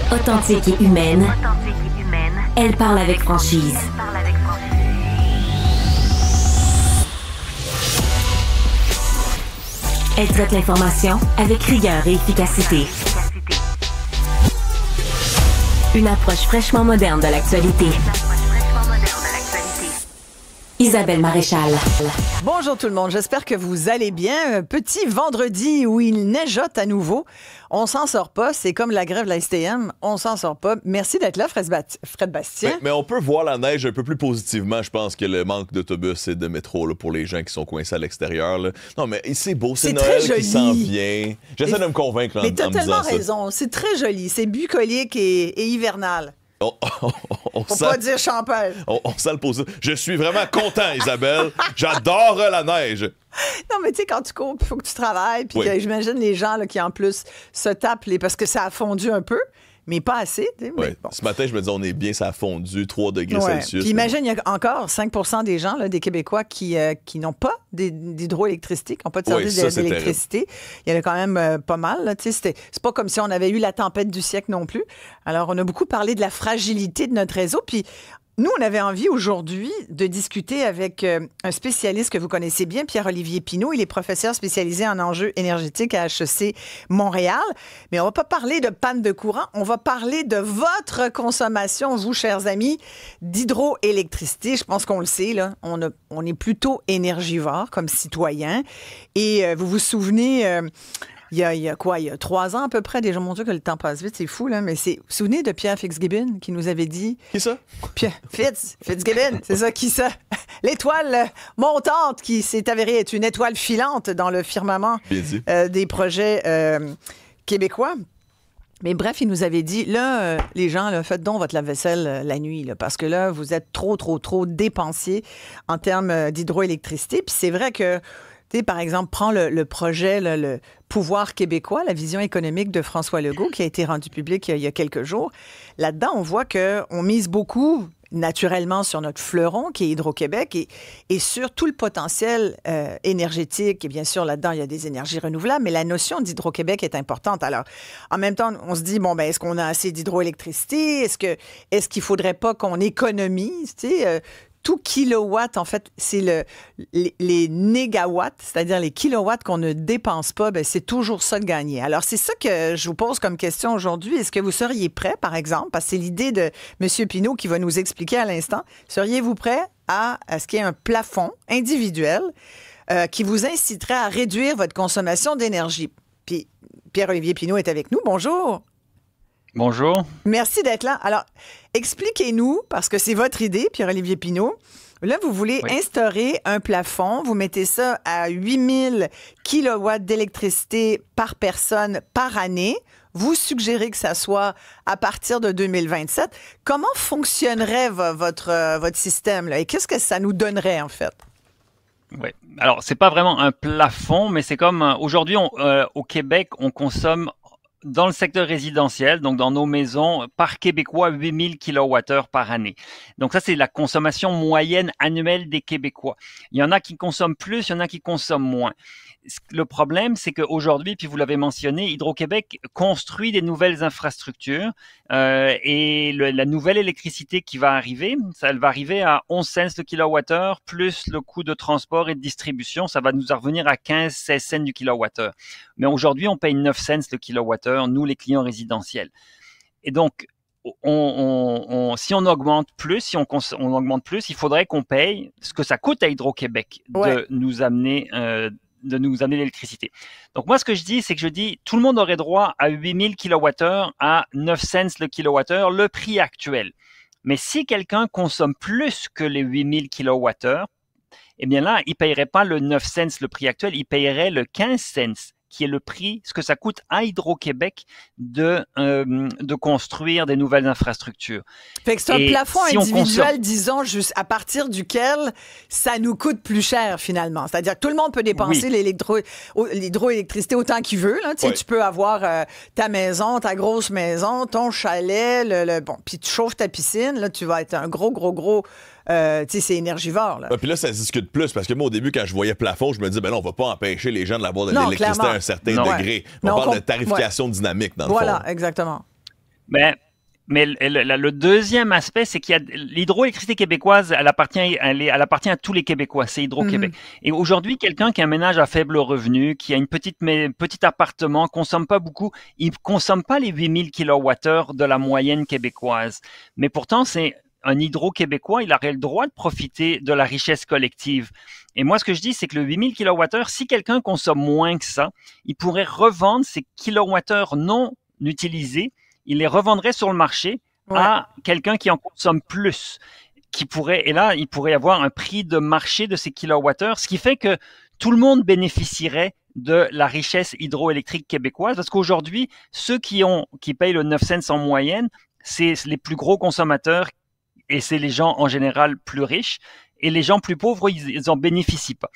Authentique et humaine, elle parle avec franchise. Elle traite l'information avec rigueur et efficacité. Une approche fraîchement moderne de l'actualité. Isabelle Maréchal. Bonjour tout le monde, j'espère que vous allez bien. Petit vendredi où il neigeote à nouveau. On s'en sort pas, c'est comme la grève de la STM, on s'en sort pas. Merci d'être là, Fred Bastien. Mais on peut voir la neige un peu plus positivement, je pense, que le manque d'autobus et de métro là, pour les gens qui sont coincés à l'extérieur. Là. Non, mais c'est beau, c'est Noël qui s'en vient. J'essaie de me convaincre en me disant ça. Mais t'as tellement raison, c'est très joli, c'est bucolique et hivernal. On Faut pas dire champagne. On sent le positif. Je suis vraiment content, Isabelle. J'adore la neige. Non, mais tu sais, quand tu cours, il faut que tu travailles. Puis j'imagine les gens là, qui, en plus, se tapent parce que ça a fondu un peu, mais pas assez. Ouais. Bon. Ce matin, je me disais, on est bien, ça a fondu 3 degrés Celsius. Puis imagine, il y a encore 5 % des gens, là, des Québécois, qui n'ont pas d'hydroélectricité, qui n'ont pas de service d'électricité. Il y en a quand même pas mal. Là, c'est pas comme si on avait eu la tempête du siècle non plus. Alors, on a beaucoup parlé de la fragilité de notre réseau. Puis, nous, on avait envie aujourd'hui de discuter avec un spécialiste que vous connaissez bien, Pierre-Olivier Pinault. Il est professeur spécialisé en enjeux énergétiques à HEC Montréal. Mais on va pas parler de panne de courant, on va parler de votre consommation, vous, chers amis, d'hydroélectricité. Je pense qu'on le sait, là, on est plutôt énergivore comme citoyen. Et vous vous souvenez... Il y a 3 ans à peu près, déjà, mon Dieu, que le temps passe vite, c'est fou, là, mais vous vous souvenez de Pierre Fitzgibbon qui nous avait dit... Qui ça? Fitzgibbon, c'est ça, qui ça? L'étoile montante qui s'est avérée être une étoile filante dans le firmament des projets québécois. Mais bref, il nous avait dit, là, les gens, là, faites donc votre lave-vaisselle la nuit, là, parce que là, vous êtes trop dépensiers en termes d'hydroélectricité. Puis c'est vrai que... Tu sais, par exemple, prends le projet, là, le pouvoir québécois, la vision économique de François Legault, qui a été rendu public il y a quelques jours. Là-dedans, on voit qu'on mise beaucoup, naturellement, sur notre fleuron, qui est Hydro-Québec, et sur tout le potentiel énergétique. Et bien sûr, là-dedans, il y a des énergies renouvelables, mais la notion d'Hydro-Québec est importante. Alors, en même temps, on se dit, bon, ben, est-ce qu'on a assez d'hydroélectricité? Est-ce qu'il faudrait pas qu'on économise, tu sais, tout kilowatt, en fait, c'est les négawatts, c'est-à-dire les kilowatts qu'on ne dépense pas, ben c'est toujours ça de gagner. Alors, c'est ça que je vous pose comme question aujourd'hui. Est-ce que vous seriez prêt, par exemple, parce que c'est l'idée de M. Pinault qui va nous expliquer à l'instant, seriez-vous prêt à ce qu'il y ait un plafond individuel qui vous inciterait à réduire votre consommation d'énergie? Puis, Pierre-Olivier Pinault est avec nous. Bonjour. Bonjour. Merci d'être là. Alors, expliquez-nous, parce que c'est votre idée, Pierre-Olivier Pinault. Là, vous voulez instaurer un plafond. Vous mettez ça à 8000 kilowatts d'électricité par personne par année. Vous suggérez que ça soit à partir de 2027. Comment fonctionnerait votre système, là? Et qu'est-ce que ça nous donnerait, en fait? Oui. Alors, c'est pas vraiment un plafond, mais c'est comme aujourd'hui, au Québec, on consomme dans le secteur résidentiel, donc dans nos maisons, par Québécois, 8000 kWh par année. Donc ça, c'est la consommation moyenne annuelle des Québécois. Il y en a qui consomment plus, il y en a qui consomment moins. Le problème, c'est qu'aujourd'hui, puis vous l'avez mentionné, Hydro-Québec construit des nouvelles infrastructures et la nouvelle électricité qui va arriver, elle va arriver à 11 cents le kilowattheure plus le coût de transport et de distribution, ça va nous revenir à 15-16 cents du kilowattheure. Mais aujourd'hui, on paye 9 cents le kilowattheure, nous les clients résidentiels. Et donc, si on augmente plus, on augmente plus, il faudrait qu'on paye ce que ça coûte à Hydro-Québec de nous amener l'électricité. Donc moi, ce que je dis, c'est que tout le monde aurait droit à 8000 kWh à 9 cents le kilowattheure, le prix actuel. Mais si quelqu'un consomme plus que les 8000 kWh, eh bien là, il ne paierait pas le 9 cents le prix actuel, il paierait le 15 cents, qui est le prix, ce que ça coûte à Hydro-Québec de construire des nouvelles infrastructures. Fait que c'est un plafond individuel, disons, juste à partir duquel ça nous coûte plus cher, finalement. C'est-à-dire que tout le monde peut dépenser l'hydroélectricité autant qu'il veut. Là. Tu peux avoir ta maison, ta grosse maison, ton chalet, bon, puis tu chauffes ta piscine, là, tu vas être un gros c'est énergivore. Là. Puis là, ça se discute plus, parce que moi, au début, quand je voyais plafond, je me disais, ben là, on va pas empêcher les gens d'avoir de l'électricité à un certain degré. On parle de tarification dynamique, dans le fond. Voilà, exactement. Mais le deuxième aspect, c'est qu'il y a l'hydroélectricité québécoise, elle appartient à tous les Québécois, c'est Hydro-Québec. Et aujourd'hui, quelqu'un qui a un ménage à faible revenu, qui a petit appartement, consomme pas beaucoup, il consomme pas les 8000 kWh de la moyenne québécoise. Mais pourtant, c'est un hydro-québécois, il aurait le droit de profiter de la richesse collective. Et moi, ce que je dis, c'est que le 8000 kWh, si quelqu'un consomme moins que ça, il pourrait revendre ces kilowattheures non utilisés, il les revendrait sur le marché à quelqu'un qui en consomme plus, et là, il pourrait y avoir un prix de marché de ces kilowattheures, ce qui fait que tout le monde bénéficierait de la richesse hydroélectrique québécoise, parce qu'aujourd'hui, ceux qui payent le 9 cents en moyenne, c'est les plus gros consommateurs et c'est les gens en général plus riches. Et les gens plus pauvres, ils en bénéficient pas.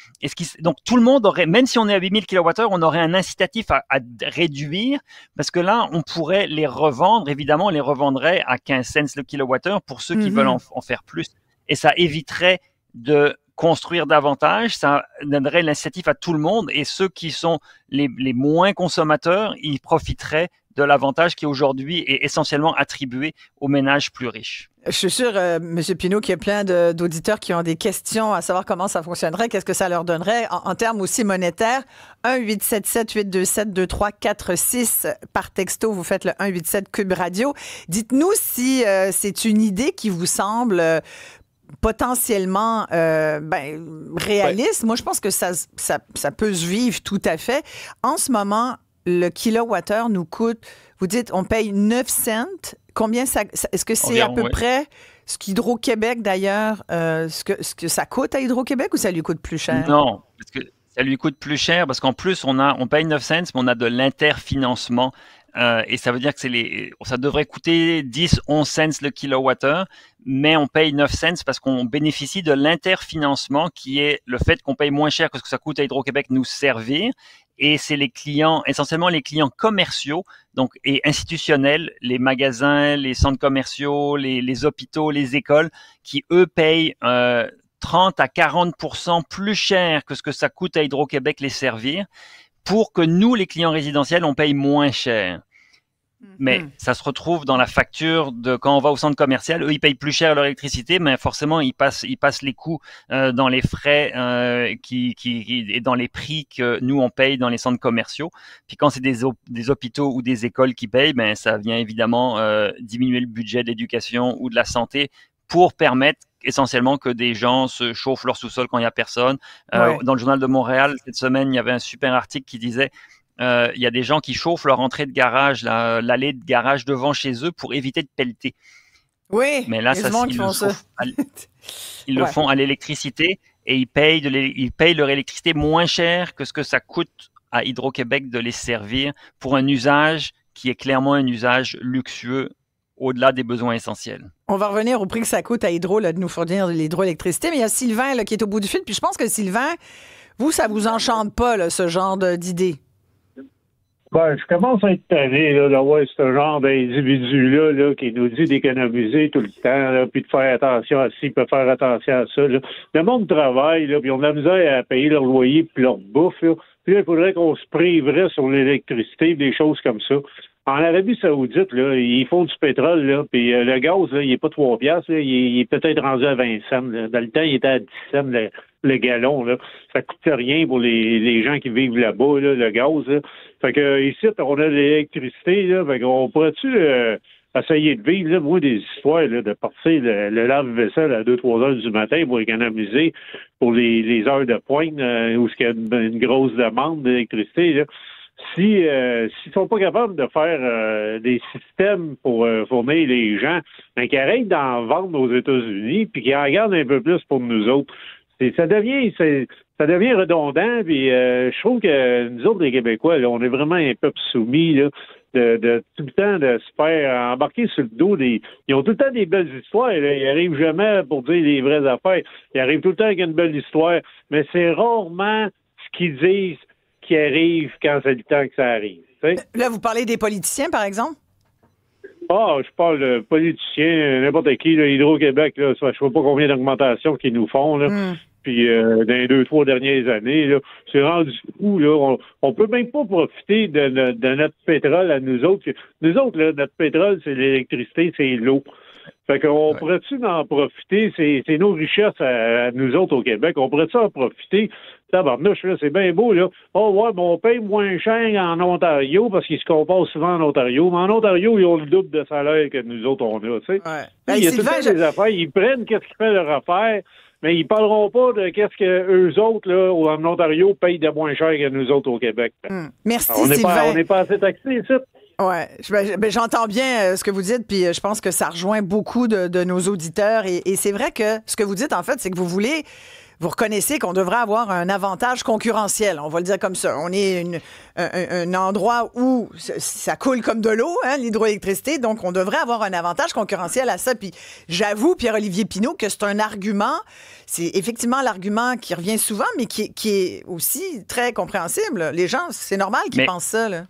Donc, tout le monde aurait, même si on est à 8000 kWh, on aurait un incitatif à réduire, parce que là, on pourrait les revendre. Évidemment, on les revendrait à 15 cents le kilowattheure pour ceux qui veulent en faire plus. Et ça éviterait de construire davantage, ça donnerait l'incitatif à tout le monde. Et ceux qui sont les moins consommateurs, ils profiteraient de l'avantage qui aujourd'hui est essentiellement attribué aux ménages plus riches. Je suis sûr, M. Pinault, qu'il y a plein d'auditeurs qui ont des questions à savoir comment ça fonctionnerait, qu'est-ce que ça leur donnerait en termes aussi monétaires. 1-877-827-2346 par texto, vous faites le 187 Cube Radio. Dites-nous si c'est une idée qui vous semble potentiellement réaliste. Moi, je pense que ça peut se vivre tout à fait. En ce moment, le kilowattheure nous coûte, vous dites, on paye 9 cents. Combien ça, est-ce que c'est à peu près ce qu'Hydro-Québec, d'ailleurs, ce que ça coûte à Hydro-Québec ou ça lui coûte plus cher? Non, parce que ça lui coûte plus cher parce qu'en plus, on paye 9 cents, mais on a de l'interfinancement. Et ça veut dire que ça devrait coûter 10-11 cents le kilowattheure, mais on paye 9 cents parce qu'on bénéficie de l'interfinancement qui est le fait qu'on paye moins cher que ce que ça coûte à Hydro-Québec nous servir. Et c'est essentiellement les clients commerciaux, donc, et institutionnels, les magasins, les centres commerciaux, les hôpitaux, les écoles, qui, eux, payent 30 à 40% plus cher que ce que ça coûte à Hydro-Québec les servir, pour que nous, les clients résidentiels, on paye moins cher. Mais ça se retrouve dans la facture de quand on va au centre commercial. Eux, ils payent plus cher leur électricité, mais forcément, ils passent les coûts dans les frais et dans les prix que nous, on paye dans les centres commerciaux. Puis quand c'est des hôpitaux ou des écoles qui payent, ben ça vient évidemment diminuer le budget d'éducation ou de la santé pour permettre essentiellement que des gens se chauffent leur sous-sol quand il n'y a personne. Dans le Journal de Montréal, cette semaine, il y avait un super article qui disait il y a des gens qui chauffent leur entrée de garage, l'allée de garage devant chez eux pour éviter de pelleter. Oui, mais là, ils le font à l'électricité et ils payent leur électricité moins cher que ce que ça coûte à Hydro-Québec de les servir pour un usage qui est clairement un usage luxueux au-delà des besoins essentiels. On va revenir au prix que ça coûte à Hydro de nous fournir de l'hydroélectricité, mais il y a Sylvain qui est au bout du fil, puis je pense que Sylvain, ça vous enchante pas, ce genre d'idée? Je commence à être tanné d'avoir ce genre d'individu-là qui nous dit d'économiser tout le temps, puis de faire attention à ci, puis de faire attention à ça. Là. Le monde travaille, puis ils ont de la misère à payer leur loyer puis leur bouffe. Là. Puis là, il faudrait qu'on se priverait sur l'électricité, des choses comme ça. En Arabie Saoudite, là, ils font du pétrole, là, puis le gaz, là, il est pas 3 piastres, là, il est peut-être rendu à 20 cents. Là. Dans le temps, il était à 10 cents le gallon. Là. Ça coûte rien pour les gens qui vivent là-bas, là, le gaz. Là. Fait que ici, on a de l'électricité, là, fait qu'on pourrait-tu essayer de vivre, là, moi, des histoires là, de partir le lave-vaisselle à 2-3 heures du matin pour économiser pour les heures de pointe où il y a une grosse demande d'électricité, là. S'ils sont pas capables de faire des systèmes pour fournir les gens, ben qu'ils arrêtent d'en vendre aux États-Unis puis qu'ils en gardent un peu plus pour nous autres. Ça devient redondant, puis je trouve que nous autres, les Québécois, là, on est vraiment un peuple soumis, là, de tout le temps de se faire embarquer sur le dos ils ont tout le temps des belles histoires, là. Ils arrivent jamais pour dire les vraies affaires. Ils arrivent tout le temps avec une belle histoire, mais c'est rarement ce qu'ils disent qui arrive quand c'est le temps que ça arrive. T'sais? Là, vous parlez des politiciens, par exemple? Je parle de politiciens, n'importe qui, là, Hydro-Québec, là, je ne sais pas combien d'augmentations qu'ils nous font. Là. puis dans les 2-3 dernières années, là, c'est rendu fou, là. On peut même pas profiter de notre pétrole à nous autres. Nous autres, là, notre pétrole, c'est l'électricité, c'est l'eau. Fait qu'on pourrait-tu en profiter? C'est nos richesses à nous autres au Québec. On pourrait-tu en profiter? Tabarnouche, là, c'est bien beau, là. Oh, ouais, mais on paye moins cher en Ontario parce qu'ils se comparent souvent en Ontario. Mais en Ontario, ils ont le double de salaire que nous autres, on a, tu sais. Ouais. Il y a tout le temps des affaires. Ils prennent qu'est-ce qui fait leur affaire, mais ils parleront pas de qu'est-ce que eux autres, là, en Ontario, payent de moins cher que nous autres au Québec. Merci, Sylvain. On n'est pas assez taxés ici. Ouais, j'entends bien ce que vous dites, puis je pense que ça rejoint beaucoup de nos auditeurs. Et c'est vrai que ce que vous dites, en fait, c'est que vous reconnaissez qu'on devrait avoir un avantage concurrentiel. On va le dire comme ça. On est un endroit où ça coule comme de l'eau, hein, l'hydroélectricité. Donc, on devrait avoir un avantage concurrentiel à ça. Puis, j'avoue, Pierre-Olivier Pinault, que c'est un argument. C'est effectivement l'argument qui revient souvent, mais qui est aussi très compréhensible. Les gens, c'est normal qu'ils pensent ça, là.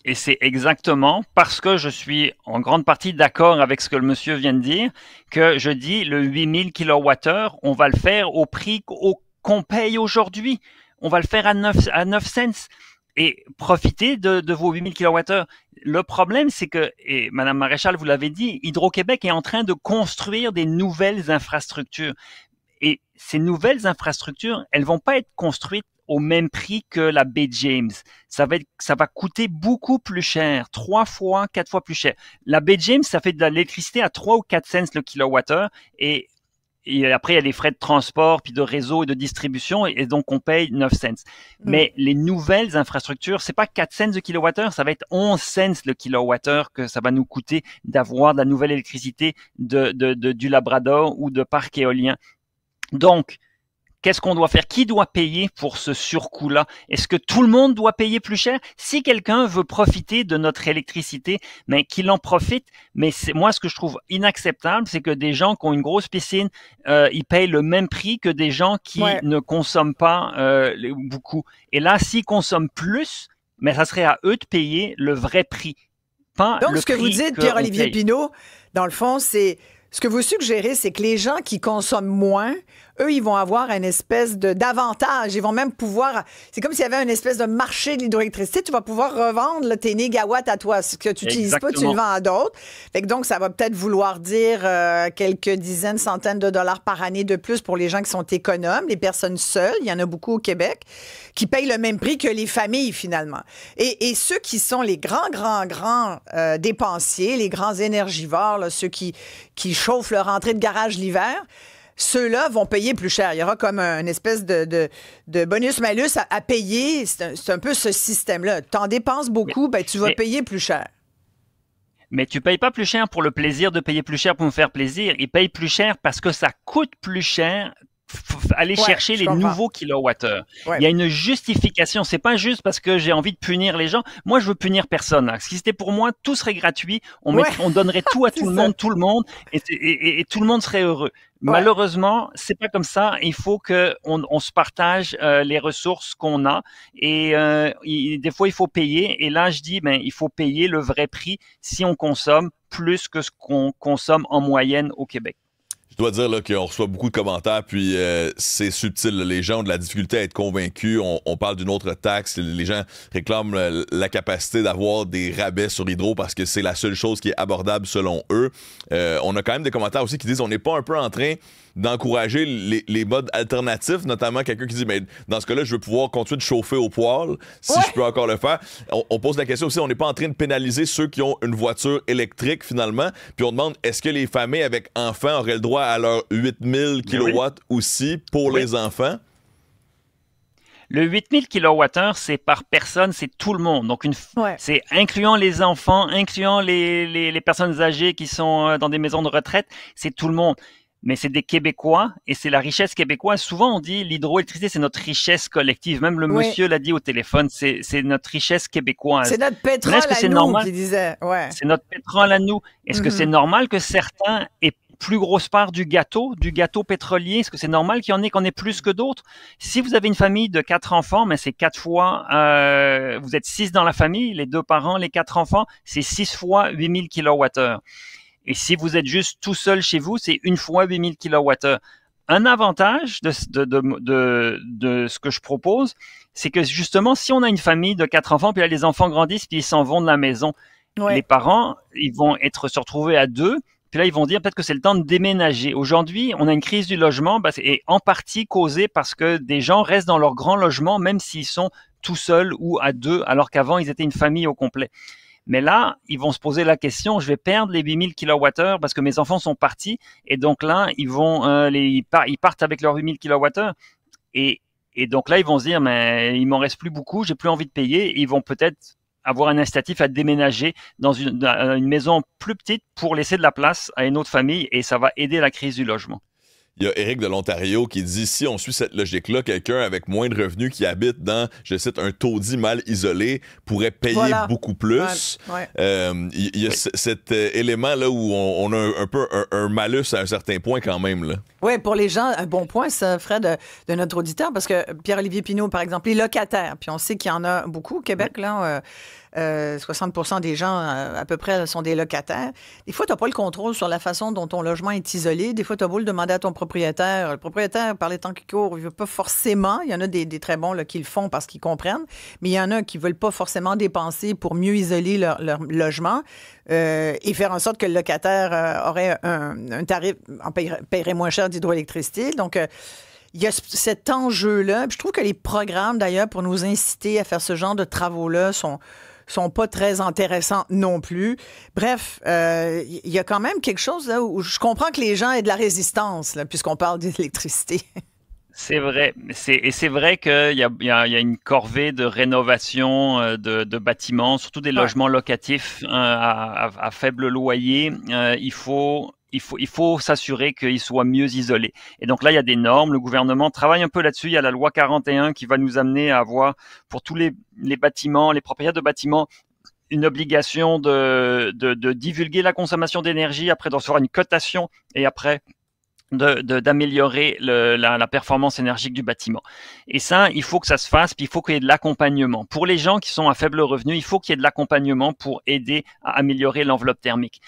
Et c'est exactement parce que je suis en grande partie d'accord avec ce que le monsieur vient de dire que je dis le 8000 kWh, on va le faire au prix qu'on paye aujourd'hui. On va le faire à 9 cents et profiter de vos 8000 kWh. Le problème, c'est que, et Madame Maréchal, vous l'avez dit, Hydro-Québec est en train de construire des nouvelles infrastructures. Et ces nouvelles infrastructures, elles vont pas être construites au même prix que la baie James. Ça va coûter beaucoup plus cher, 3 fois, 4 fois plus cher. La baie James, ça fait de l'électricité à 3 ou 4 cents le kilowattheure et après, il y a les frais de transport, puis de réseau et de distribution, et donc on paye 9 cents. Mais les nouvelles infrastructures, c'est pas 4 cents le kilowattheure, ça va être 11 cents le kilowattheure que ça va nous coûter d'avoir de la nouvelle électricité du Labrador ou de parcs éoliens. Donc, qu'est-ce qu'on doit faire? Qui doit payer pour ce surcoût-là? Est-ce que tout le monde doit payer plus cher? Si quelqu'un veut profiter de notre électricité, mais qu'il en profite. Mais moi, ce que je trouve inacceptable, c'est que des gens qui ont une grosse piscine, ils payent le même prix que des gens qui ne consomment pas beaucoup. Et là, s'ils consomment plus, mais ça serait à eux de payer le vrai prix. Pas Donc, le ce que vous dites, Pierre-Olivier Pinault, dans le fond, c'est... Ce que vous suggérez, c'est que les gens qui consomment moins, eux, ils vont avoir une espèce d'avantage. Ils vont même pouvoir... C'est comme s'il y avait une espèce de marché de l'hydroélectricité. Tu vas pouvoir revendre là, tes négawatts à toi. Ce que tu n'utilises pas, tu le vends à d'autres. Fait que donc, ça va peut-être vouloir dire quelques dizaines, centaines de dollars par année de plus pour les gens qui sont économes, les personnes seules. Il y en a beaucoup au Québec qui payent le même prix que les familles, finalement. Et ceux qui sont les grands dépensiers, les grands énergivores, là, ceux qui chauffent leur entrée de garage l'hiver, ceux-là vont payer plus cher. Il y aura comme une espèce de bonus-malus à payer. C'est un peu ce système-là. Tu en dépenses beaucoup, tu vas payer plus cher. Mais tu payes pas plus cher pour le plaisir de payer plus cher pour me faire plaisir. Ils payent plus cher parce que ça coûte plus cher aller chercher les nouveaux kilowattheures. Il y a une justification. C'est pas juste parce que j'ai envie de punir les gens. Moi, je veux punir personne. Si c'était pour moi, tout serait gratuit. On donnerait tout à tout le monde, et tout le monde serait heureux. Malheureusement, c'est pas comme ça. Il faut que on se partage les ressources qu'on a et des fois il faut payer. Et là, je dis, il faut payer le vrai prix si on consomme plus que ce qu'on consomme en moyenne au Québec. Je dois dire là, qu'on reçoit beaucoup de commentaires, puis c'est subtil. Les gens ont de la difficulté à être convaincus. On parle d'une autre taxe. Les gens réclament la capacité d'avoir des rabais sur l'hydro parce que c'est la seule chose qui est abordable selon eux. On a quand même des commentaires aussi qui disent on n'est pas un peu en train d'encourager les modes alternatifs, notamment quelqu'un qui dit mais dans ce cas-là, je veux pouvoir continuer de chauffer au poêle si je peux encore le faire. On pose la question aussi, on n'est pas en train de pénaliser ceux qui ont une voiture électrique finalement, puis on demande est-ce que les familles avec enfants auraient le droit à leurs 8000 kW aussi pour les enfants? Le 8000 kWh, c'est par personne, c'est tout le monde. Donc, c'est incluant les enfants, incluant les personnes âgées qui sont dans des maisons de retraite, c'est tout le monde. Mais c'est des Québécois et c'est la richesse québécoise. Souvent, on dit l'hydroélectricité, c'est notre richesse collective. Même le monsieur l'a dit au téléphone, c'est notre richesse québécoise. C'est notre pétrole à nous, qui disait. C'est notre pétrole à nous. Est-ce que c'est normal que certains aient plus grosse part du gâteau pétrolier? Est-ce que c'est normal qu'il y en ait qu'on ait plus que d'autres? Si vous avez une famille de 4 enfants, mais c'est 4 fois, vous êtes 6 dans la famille, les 2 parents, les 4 enfants, c'est 6 fois 8000 kWh. Et si vous êtes juste tout seul chez vous, c'est 1 fois 8000 kWh. un avantage de ce que je propose, c'est que justement, si on a une famille de 4 enfants, puis là, les enfants grandissent, puis ils s'en vont de la maison, les parents, ils vont se retrouver à 2, puis là, ils vont dire peut-être que c'est le temps de déménager. Aujourd'hui, on a une crise du logement, et en partie causée parce que des gens restent dans leur grand logement, même s'ils sont tout seuls ou à 2, alors qu'avant, ils étaient une famille au complet. Mais là, ils vont se poser la question, je vais perdre les 8000 kWh parce que mes enfants sont partis. Et donc là, ils partent avec leurs 8000 kWh. Et donc là, ils vont se dire, mais il m'en reste plus beaucoup, j'ai plus envie de payer. Et ils vont peut-être avoir un incitatif à déménager dans une maison plus petite pour laisser de la place à une autre famille. Et ça va aider la crise du logement. Il y a Éric de l'Ontario qui dit, si on suit cette logique-là, quelqu'un avec moins de revenus qui habite dans, je cite, un taudis mal isolé pourrait payer beaucoup plus. Il y a cet élément-là où on a un peu un malus à un certain point quand même, là. Oui, pour les gens, un bon point, ça, Fred, de notre auditeur, parce que Pierre-Olivier Pinault, par exemple, les locataires, puis on sait qu'il y en a beaucoup au Québec, là, 60% des gens, à peu près, sont des locataires. Des fois, tu n'as pas le contrôle sur la façon dont ton logement est isolé. Des fois, tu as beau le demander à ton propriétaire. Le propriétaire, par les temps qui courent, il ne veut pas forcément. Il y en a des très bons là, qui le font parce qu'ils comprennent, mais il y en a qui ne veulent pas forcément dépenser pour mieux isoler leur logement et faire en sorte que le locataire aurait un tarif, paierait moins cher d'hydroélectricité. Donc, il y a cet enjeu-là. Puis je trouve que les programmes, d'ailleurs, pour nous inciter à faire ce genre de travaux-là sont pas très intéressants non plus. Bref, il y a quand même quelque chose là où je comprends que les gens aient de la résistance, là, puisqu'on parle d'électricité. C'est vrai. C'est vrai qu'il y a une corvée de rénovation de bâtiments, surtout des logements locatifs à faible loyer. Il faut s'assurer qu'ils soient mieux isolés. Et donc là, il y a des normes. Le gouvernement travaille un peu là-dessus. Il y a la loi 41 qui va nous amener à avoir, pour tous les bâtiments, les propriétaires de bâtiments, une obligation de divulguer la consommation d'énergie, après d'en faire une cotation et après d'améliorer la performance énergique du bâtiment. Et ça, il faut que ça se fasse, puis il faut qu'il y ait de l'accompagnement. Pour les gens qui sont à faible revenu, il faut qu'il y ait de l'accompagnement pour aider à améliorer l'enveloppe thermique.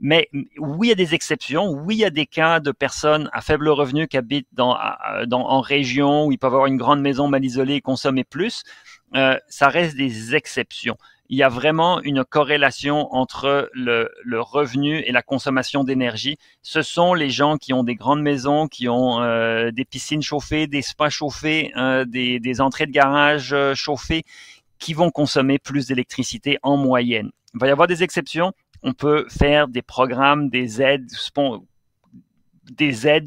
Mais oui, il y a des exceptions. Oui, il y a des cas de personnes à faible revenu qui habitent en région où ils peuvent avoir une grande maison mal isolée et consommer plus. Ça reste des exceptions. Il y a vraiment une corrélation entre le revenu et la consommation d'énergie. Ce sont les gens qui ont des grandes maisons, qui ont des piscines chauffées, des spas chauffés, des entrées de garage chauffées, qui vont consommer plus d'électricité en moyenne. Il va y avoir des exceptions. On peut faire des programmes, des aides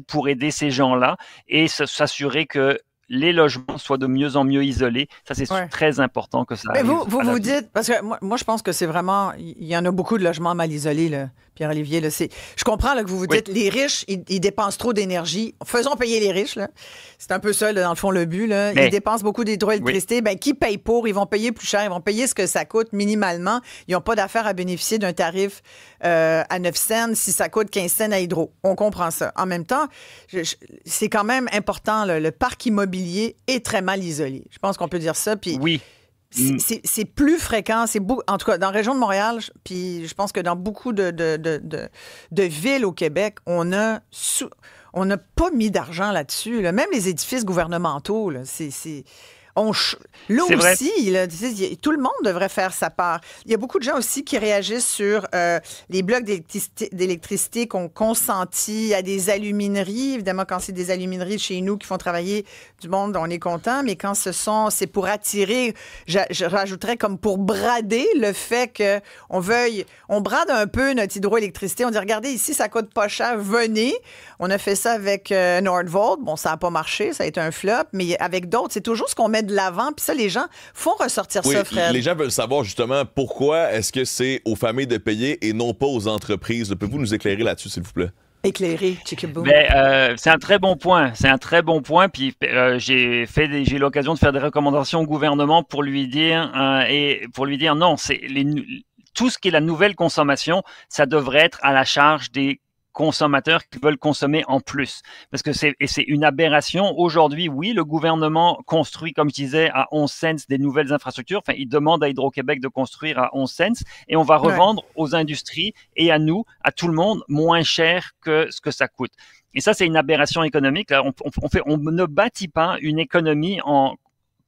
pour aider ces gens-là et s'assurer que les logements soient de mieux en mieux isolés. Ça, c'est très important que ça arrive. Mais vous dites, parce que moi, je pense que c'est vraiment, il y en a beaucoup de logements mal isolés, là, Pierre-Olivier. Là, je comprends là, que vous dites, les riches, ils dépensent trop d'énergie. Faisons payer les riches. Là. C'est un peu ça, là, dans le fond, le but. Là. Ils dépensent beaucoup d'hydroélectricité. Ben, qui paye pour? Ils vont payer plus cher. Ils vont payer ce que ça coûte minimalement. Ils n'ont pas d'affaire à bénéficier d'un tarif à 9 cents si ça coûte 15 cents à Hydro. On comprend ça. En même temps, c'est quand même important. Là, le parc immobilier est très mal isolé. Je pense qu'on peut dire ça. Puis c'est plus fréquent. En tout cas, dans la région de Montréal, puis je pense que dans beaucoup de villes au Québec, on n'a pas mis d'argent là-dessus. Là. Même les édifices gouvernementaux, là, aussi, là, tout le monde devrait faire sa part. Il y a beaucoup de gens aussi qui réagissent sur les blocs d'électricité qu'on consentit à des alumineries. Évidemment, quand c'est des alumineries chez nous qui font travailler du monde, on est content. Mais quand c'est pour attirer, je rajouterais comme pour brader le fait on brade un peu notre hydroélectricité. On dit, regardez, ici, ça coûte pas cher, venez. On a fait ça avec Nordvolt. Bon, ça n'a pas marché, ça a été un flop. Mais avec d'autres, c'est toujours ce qu'on met de l'avant. Puis ça, les gens font ressortir ça, Fred. Les gens veulent savoir justement pourquoi est-ce que c'est aux familles de payer et non pas aux entreprises. Pouvez-vous nous éclairer là-dessus, s'il vous plaît? Éclairer, Chickaboo. C'est un très bon point. C'est un très bon point. Puis j'ai eu l'occasion de faire des recommandations au gouvernement pour lui dire non, tout ce qui est la nouvelle consommation, ça devrait être à la charge des consommateurs qui veulent consommer en plus. Parce que c'est une aberration. Aujourd'hui, oui, le gouvernement construit, comme je disais, à 11 cents des nouvelles infrastructures. Enfin, il demande à Hydro-Québec de construire à 11 cents et on va revendre aux industries et à nous, à tout le monde, moins cher que ce que ça coûte. Et ça, c'est une aberration économique. Là, on ne bâtit pas une économie en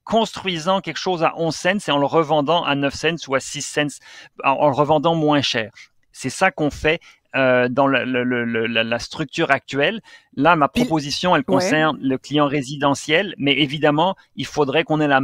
construisant quelque chose à 11 cents et en le revendant à 9 cents ou à 6 cents, en le revendant moins cher. C'est ça qu'on fait dans la structure actuelle. Là, ma proposition, elle concerne le client résidentiel, mais évidemment, il faudrait qu'on ait la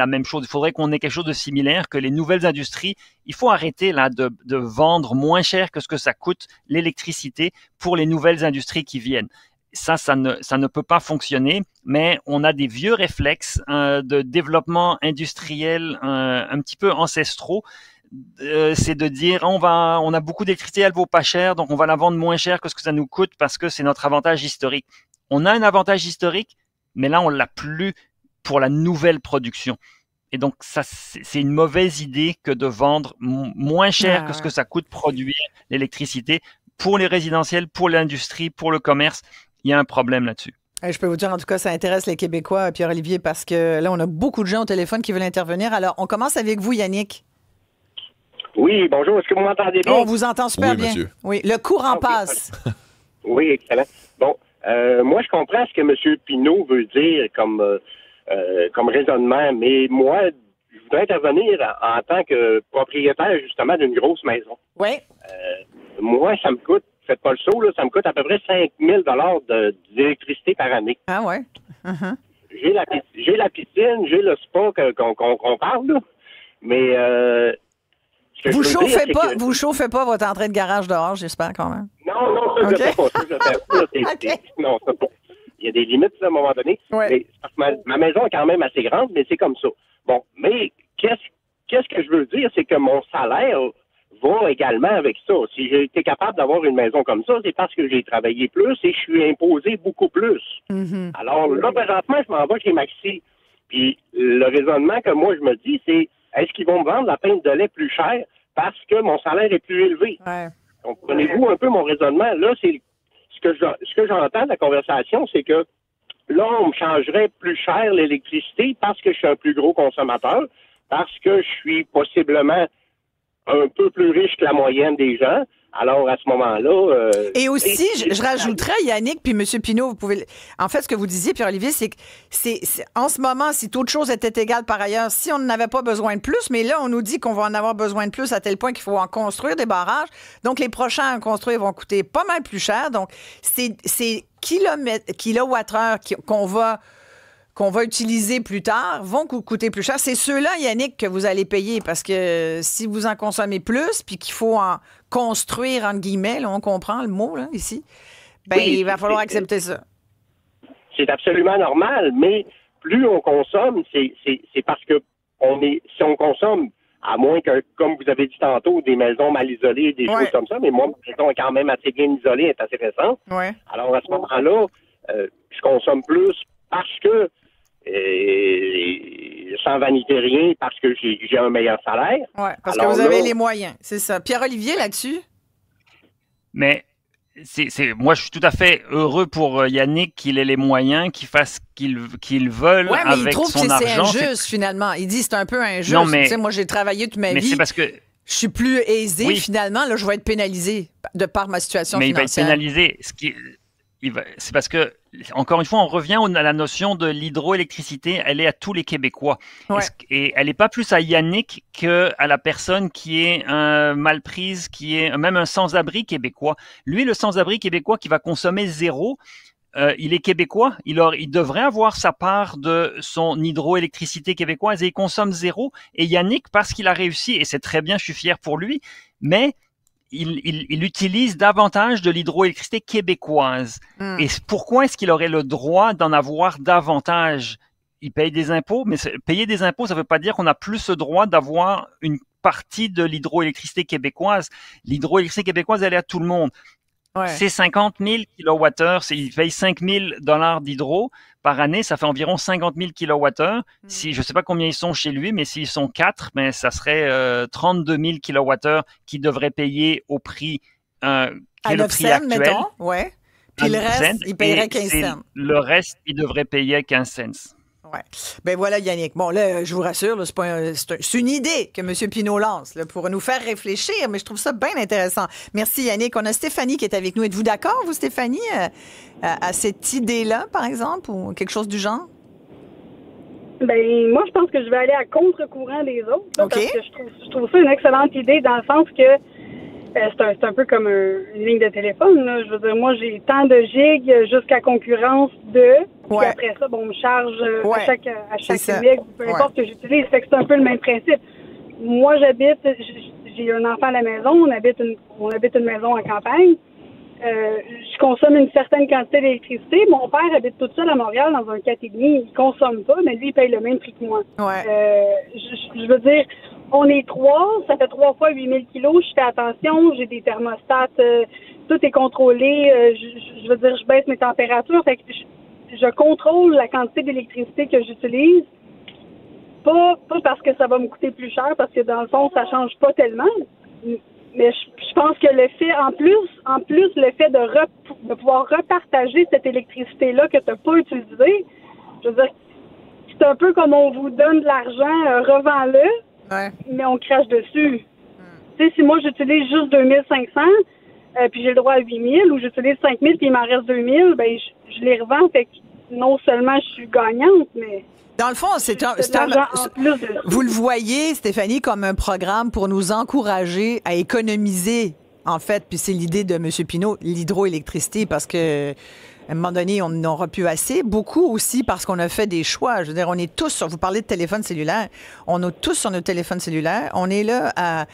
même chose. Il faudrait qu'on ait quelque chose de similaire, que les nouvelles industries, il faut arrêter là de vendre moins cher que ce que ça coûte l'électricité pour les nouvelles industries qui viennent. Ça ne peut pas fonctionner, mais on a des vieux réflexes de développement industriel un petit peu ancestraux. C'est de dire on a beaucoup d'électricité, elle vaut pas cher, donc on va la vendre moins cher que ce que ça nous coûte parce que c'est notre avantage historique. On a un avantage historique, mais là on l'a plus pour la nouvelle production. Et donc ça c'est une mauvaise idée que de vendre moins cher que ce que ça coûte produire l'électricité pour les résidentiels, pour l'industrie, pour le commerce. Il y a un problème là-dessus. Je peux vous dire, en tout cas, ça intéresse les Québécois, Pierre-Olivier, parce que là, on a beaucoup de gens au téléphone qui veulent intervenir. Alors, on commence avec vous, Yannick. Oui, bonjour. Est-ce que vous m'entendez bien? On vous entend super bien. Monsieur. Oui, le courant passe. Oui, excellent. Bon, moi, je comprends ce que M. Pinault veut dire comme raisonnement, mais moi, je voudrais intervenir en tant que propriétaire, justement, d'une grosse maison. Oui. Moi, ça me coûte, faites pas le saut, là, ça me coûte à peu près 5 000 d'électricité par année. Ah ouais? Uh-huh. J'ai la piscine, j'ai le spa qu'on parle, là, mais... Vous chauffez pas votre entrée de garage dehors, j'espère, quand même. Non, ça, je fais pas. Non, ça pas. Il y a des limites, à un moment donné. Ouais. Mais, parce que ma maison est quand même assez grande, mais c'est comme ça. Bon, mais qu'est-ce que je veux dire, c'est que mon salaire va également avec ça. Si j'ai été capable d'avoir une maison comme ça, c'est parce que j'ai travaillé plus et je suis imposé beaucoup plus. Mm-hmm. Alors là, présentement, je m'en vais chez Maxi. Puis le raisonnement que moi, je me dis, c'est est-ce qu'ils vont me vendre la pinte de lait plus cher parce que mon salaire est plus élevé? Ouais. Comprenez-vous un peu mon raisonnement? Là, c'est ce que j'entends de la conversation, c'est que là, on me changerait plus cher l'électricité parce que je suis un plus gros consommateur, parce que je suis possiblement un peu plus riche que la moyenne des gens. Alors, à ce moment-là... Et aussi, je rajouterais, Yannick, puis M. Pinault, vous pouvez... En fait, ce que vous disiez, Pierre-Olivier, c'est que en ce moment, si toute chose était égale par ailleurs, si on n'avait pas besoin de plus, mais là, on nous dit qu'on va en avoir besoin de plus à tel point qu'il faut en construire des barrages. Donc, les prochains à construire vont coûter pas mal plus cher. Donc, c'est kilowattheure qu'on va utiliser plus tard vont coûter plus cher. C'est ceux-là, Yannick, que vous allez payer parce que si vous en consommez plus puis qu'il faut en construire, entre guillemets, là, on comprend le mot là, ici, ben, oui, il va falloir accepter ça. C'est absolument normal, mais plus on consomme, c'est parce que si on consomme, à moins que, comme vous avez dit tantôt, des maisons mal isolées, des choses comme ça, mais moi, ma maison est quand même assez bien isolée, elle est assez récente. Ouais. Alors, à ce moment-là, je consomme plus parce que sans vanité rien, parce que j'ai un meilleur salaire. Oui, parce que vous avez les moyens, c'est ça. Pierre-Olivier, là-dessus? Mais moi, je suis tout à fait heureux pour Yannick qu'il ait les moyens, qu'il fasse qu'il veulent avec son argent. Oui, mais il trouve que c'est injuste, finalement. Il dit c'est un peu injuste. Non, mais, tu sais, moi, j'ai travaillé toute ma vie. C'est parce que... Je suis plus aisé, finalement. Là, je vais être pénalisé de par ma situation financière. Mais il va être pénalisé. C'est parce que, encore une fois, on revient à la notion de l'hydroélectricité. Elle est à tous les Québécois. Ouais. Et elle n'est pas plus à Yannick qu'à la personne qui est mal prise, qui est même un sans-abri québécois. Lui, le sans-abri québécois qui va consommer zéro, il est québécois. Il devrait avoir sa part de son hydroélectricité québécoise et il consomme zéro. Et Yannick, parce qu'il a réussi, et c'est très bien, je suis fier pour lui, mais... Il utilise davantage de l'hydroélectricité québécoise. Et pourquoi est-ce qu'il aurait le droit d'en avoir davantage? Il paye des impôts, mais payer des impôts, ça ne veut pas dire qu'on a plus le droit d'avoir une partie de l'hydroélectricité québécoise. L'hydroélectricité québécoise, elle est à tout le monde. Ouais. C'est 50 000 kilowattheures. Il paye 5 000 $ d'hydro par année. Ça fait environ 50 000 kilowattheures. Si, je ne sais pas combien ils sont chez lui, mais s'ils sont 4, ben, ça serait 32 000 kilowattheures qu'il devrait payer au prix qui est le prix actuel. mettons, ouais. Puis le reste, il paierait 15 cents. Le reste, il devrait payer 15 cents. Ouais. Ben voilà, Yannick. Bon, là, je vous rassure, là, c'est une idée que M. Pinault lance là, pour nous faire réfléchir, mais je trouve ça bien intéressant. Merci, Yannick. On a Stéphanie qui est avec nous. Êtes-vous d'accord, vous, Stéphanie, à cette idée-là, par exemple, ou quelque chose du genre? Ben moi, je pense que je vais aller à contre-courant des autres. Là, OK. Parce que je trouve ça une excellente idée dans le sens que c'est un peu comme une ligne de téléphone. Là. Je veux dire, moi, j'ai tant de gigs jusqu'à concurrence de. Puis après ça, on me charge à chaque meg, peu importe que j'utilise. Fait que c'est un peu le même principe. Moi, j'ai un enfant à la maison. On habite une maison en campagne. Je consomme une certaine quantité d'électricité. Mon père habite tout seul à Montréal dans un 4,5. Il consomme pas, mais lui, il paye le même prix que moi. Ouais. Je veux dire, on est 3, ça fait 3 fois 8000 kilos. Je fais attention, j'ai des thermostats, tout est contrôlé. Je veux dire, je baisse mes températures. Fait que je contrôle la quantité d'électricité que j'utilise. Pas parce que ça va me coûter plus cher, parce que dans le fond, ça change pas tellement. Mais je pense que le fait, en plus, le fait de pouvoir repartager cette électricité-là que tu n'as pas utilisée, je veux dire, c'est un peu comme on vous donne de l'argent, revends-le, mais on crache dessus. Tu sais, si moi j'utilise juste 2500, puis j'ai le droit à 8000, ou j'utilise 5000, puis il m'en reste 2000, ben je les revends, fait que non seulement je suis gagnante, mais... Dans le fond, vous le voyez, Stéphanie, comme un programme pour nous encourager à économiser, en fait, puis c'est l'idée de M. Pinault, l'hydroélectricité, parce que à un moment donné, on n'aura plus assez. Beaucoup aussi parce qu'on a fait des choix. Je veux dire, on est tous, vous parlez de téléphone cellulaire, on est tous sur notre téléphone cellulaire. On est là à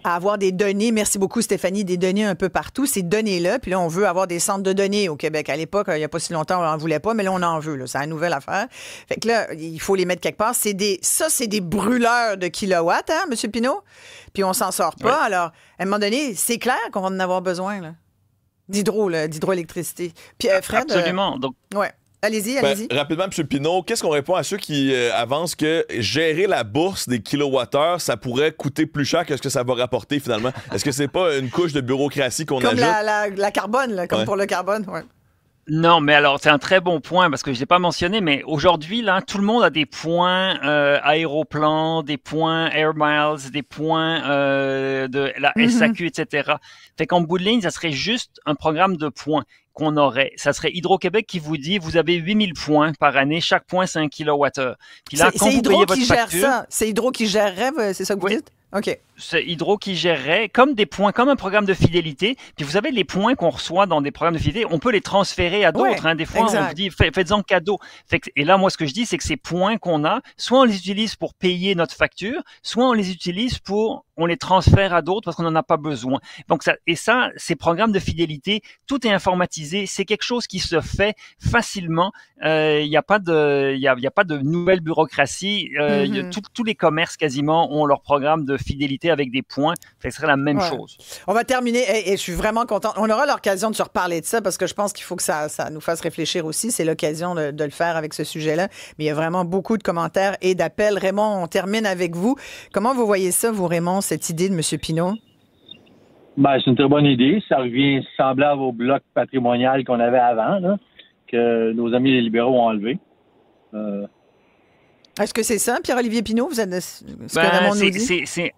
avoir des données, merci beaucoup Stéphanie, des données un peu partout. Ces données-là, puis là, on veut avoir des centres de données au Québec. À l'époque, il n'y a pas si longtemps, on n'en voulait pas, mais là, on en veut. Là. C'est la nouvelle affaire. Fait que là, il faut les mettre quelque part. C'est des brûleurs de kilowatts, hein, M. Pinault? Puis on s'en sort pas. Oui. Alors, à un moment donné, c'est clair qu'on va en avoir besoin, là. D'hydroélectricité. Puis Fred. Absolument. Donc, ouais. Allez-y. Rapidement, M. Pinault, qu'est-ce qu'on répond à ceux qui avancent que gérer la bourse des kilowattheures, ça pourrait coûter plus cher que ce que ça va rapporter finalement? Est-ce que c'est pas une couche de bureaucratie qu'on ajoute? Comme la carbone, là, comme pour le carbone, ouais. Non, mais alors c'est un très bon point parce que je l'ai pas mentionné, mais aujourd'hui là, tout le monde a des points aéroplans, des points air miles, des points de la SAQ, etc. Fait qu'en bout de ligne, ça serait juste un programme de points qu'on aurait. Ça serait Hydro-Québec qui vous dit, vous avez 8000 points par année, chaque point c'est 1 kWh. Puis là, quand vous payez votre facture, ça. C'est Hydro qui gérerait, c'est ça que vous dites? OK. C'est Hydro qui gérerait comme des points, comme un programme de fidélité. Puis vous savez, les points qu'on reçoit dans des programmes de fidélité, on peut les transférer à d'autres. Des fois, on vous dit, faites-en cadeau. Et là, moi, ce que je dis, c'est que ces points qu'on a, soit on les utilise pour payer notre facture, soit on les utilise on les transfère à d'autres parce qu'on n'en a pas besoin. Donc ces programmes de fidélité, tout est informatisé. C'est quelque chose qui se fait facilement. Il n'y a pas de nouvelle bureaucratie. Tous les commerces quasiment ont leur programme de fidélité avec des points. Ce serait la même chose. On va terminer et je suis vraiment contente. On aura l'occasion de se reparler de ça parce que je pense qu'il faut que ça nous fasse réfléchir aussi. C'est l'occasion de le faire avec ce sujet-là. Mais il y a vraiment beaucoup de commentaires et d'appels. Raymond, on termine avec vous. Comment vous voyez ça, vous, Raymond, cette idée de M. Pinault? Ben, c'est une très bonne idée. Ça revient semblable au bloc patrimonial qu'on avait avant, là, que nos amis les libéraux ont enlevé. Est-ce que c'est ça, Pierre-Olivier Pinault? Vous êtes ce que Raymond nous dit?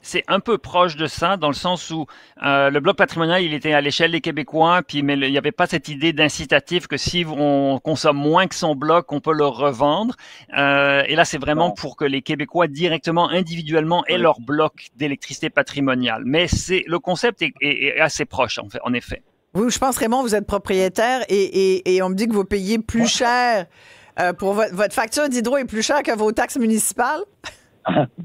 C'est un peu proche de ça, dans le sens où le bloc patrimonial, il était à l'échelle des Québécois, mais il n'y avait pas cette idée d'incitatif que si on consomme moins que son bloc, on peut le revendre. Et là, c'est vraiment pour que les Québécois directement, individuellement, aient leur bloc d'électricité patrimoniale. Mais le concept est assez proche, en effet. Oui, je pense, Raymond, vous êtes propriétaire et on me dit que vous payez plus cher pour votre facture d'hydro est plus chère que vos taxes municipales.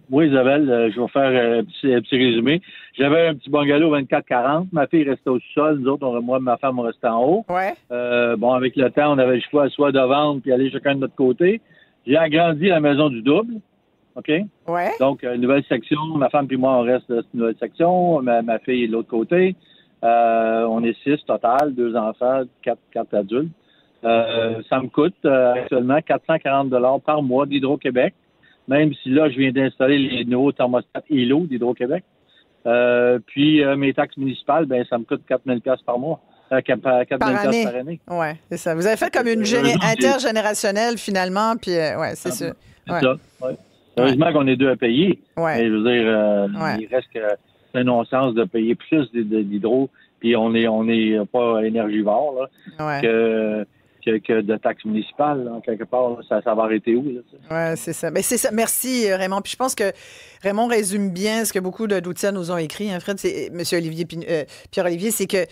Oui, Isabelle, je vais faire un petit résumé. J'avais un petit bungalow 24-40. Ma fille restait au sol. Nous autres, moi et ma femme, on restait en haut. Ouais. Avec le temps, on avait le choix soit de vendre puis aller chacun de notre côté. J'ai agrandi la maison du double. OK? Ouais. Donc, nouvelle section. Ma femme et moi, on reste dans cette nouvelle section. Ma fille est de l'autre côté. On est 6 total, 2 enfants, 4 adultes. Ça me coûte actuellement 440 $ par mois d'Hydro-Québec. Même si là, je viens d'installer les nouveaux thermostats Hilo d'Hydro-Québec. Puis mes taxes municipales, ben ça me coûte 4 000 $ par mois. 4 000 $ par année. Oui, c'est ça. Vous avez fait comme une intergénérationnelle, finalement, puis c'est ça. C'est ça, ouais. Heureusement qu'on est deux à payer. Ouais. Mais je veux dire, il reste que c'est un non-sens de payer plus d'hydro, puis on est pas énergivore là, que de taxes municipales, là, quelque part. Ça va arrêter où? Oui, c'est ça. Mais c'est ça. Merci, Raymond. Puis je pense que Raymond résume bien ce que beaucoup d'Outiens nous ont écrit, hein, Fred, c'est M. Pierre-Olivier, c'est que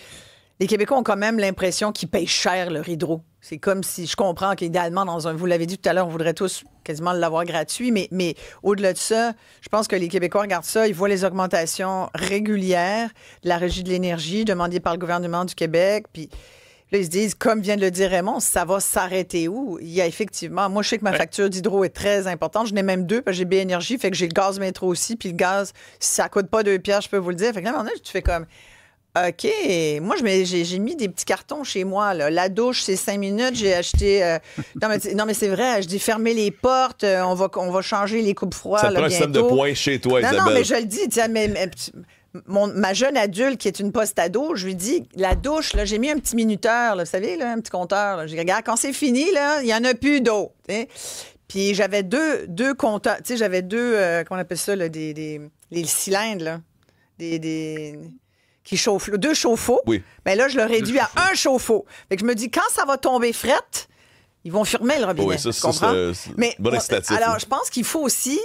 les Québécois ont quand même l'impression qu'ils payent cher leur hydro. C'est comme si, je comprends qu'idéalement, vous l'avez dit tout à l'heure, on voudrait tous quasiment l'avoir gratuit, mais au-delà de ça, je pense que les Québécois regardent ça, ils voient les augmentations régulières de la Régie de l'énergie demandées par le gouvernement du Québec, puis là, ils se disent, comme vient de le dire Raymond, ça va s'arrêter où? Il y a effectivement, moi, je sais que ma facture d'hydro est très importante. Je n'ai même 2, parce que j'ai B-Énergie, fait que j'ai le gaz métro aussi, puis le gaz, ça ne coûte pas 2 $, je peux vous le dire. Fait que là, maintenant, tu fais comme... OK. Moi, j'ai mis des petits cartons chez moi. Là. La douche, c'est 5 minutes. J'ai acheté... Non, mais c'est vrai. Je dis fermer les portes. On va changer les coupes froides. Ça prend un système de points chez toi, Isabelle. Non, mais je le dis. Ma jeune adulte qui est une post-ado, je lui dis, la douche, là, j'ai mis un petit minuteur, là, vous savez, là, un petit compteur. Là. Je dis, regarde, quand c'est fini, là, il n'y en a plus d'eau. T'sais. Puis j'avais deux compteurs. Tu sais, j'avais comment on appelle ça, là, les cylindres, là. Qui chauffent, 2 chauffe-eau. Oui. Bien là, je le réduis à 1 chauffe-eau. Fait que je me dis, quand ça va tomber frette, ils vont fermer le robinet. Oui, ça, tu comprends? C'est bon incitatif. Alors, je pense qu'il faut aussi,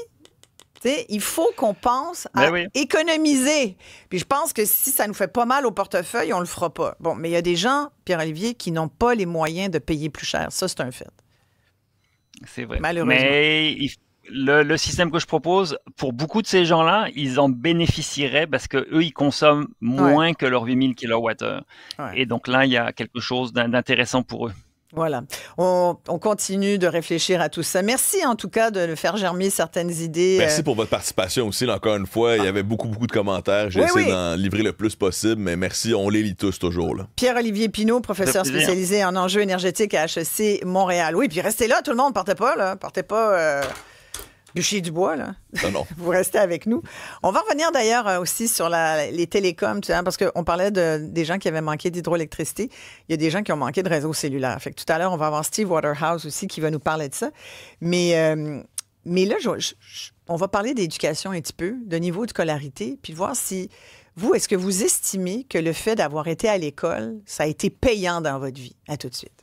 il faut qu'on pense à économiser. Puis je pense que si ça nous fait pas mal au portefeuille, on le fera pas. Bon, mais il y a des gens, Pierre-Olivier, qui n'ont pas les moyens de payer plus cher. Ça, c'est un fait. C'est vrai. Malheureusement. Mais le système que je propose, pour beaucoup de ces gens-là, ils en bénéficieraient parce qu'eux, ils consomment moins que leurs 8000 kWh. Et donc là, il y a quelque chose d'intéressant pour eux. Voilà. On continue de réfléchir à tout ça. Merci en tout cas de faire germer certaines idées. Merci pour votre participation aussi. Là, encore une fois, il y avait beaucoup de commentaires. J'ai essayé d'en livrer le plus possible, mais merci. On les lit tous toujours. Là. Pierre-Olivier Pinault, professeur spécialisé en enjeux énergétiques à HEC Montréal. Oui, puis restez là, tout le monde. Partez pas, là. Partez pas... Bûcher du bois, là. Non. Vous restez avec nous. On va revenir d'ailleurs aussi sur les télécoms, tu sais, parce qu'on parlait des gens qui avaient manqué d'hydroélectricité. Il y a des gens qui ont manqué de réseau cellulaire. Fait que tout à l'heure, on va avoir Steve Waterhouse aussi qui va nous parler de ça. Mais là, on va parler d'éducation un petit peu, de niveau de scolarité, puis voir si vous, est-ce que vous estimez que le fait d'avoir été à l'école, ça a été payant dans votre vie? À tout de suite.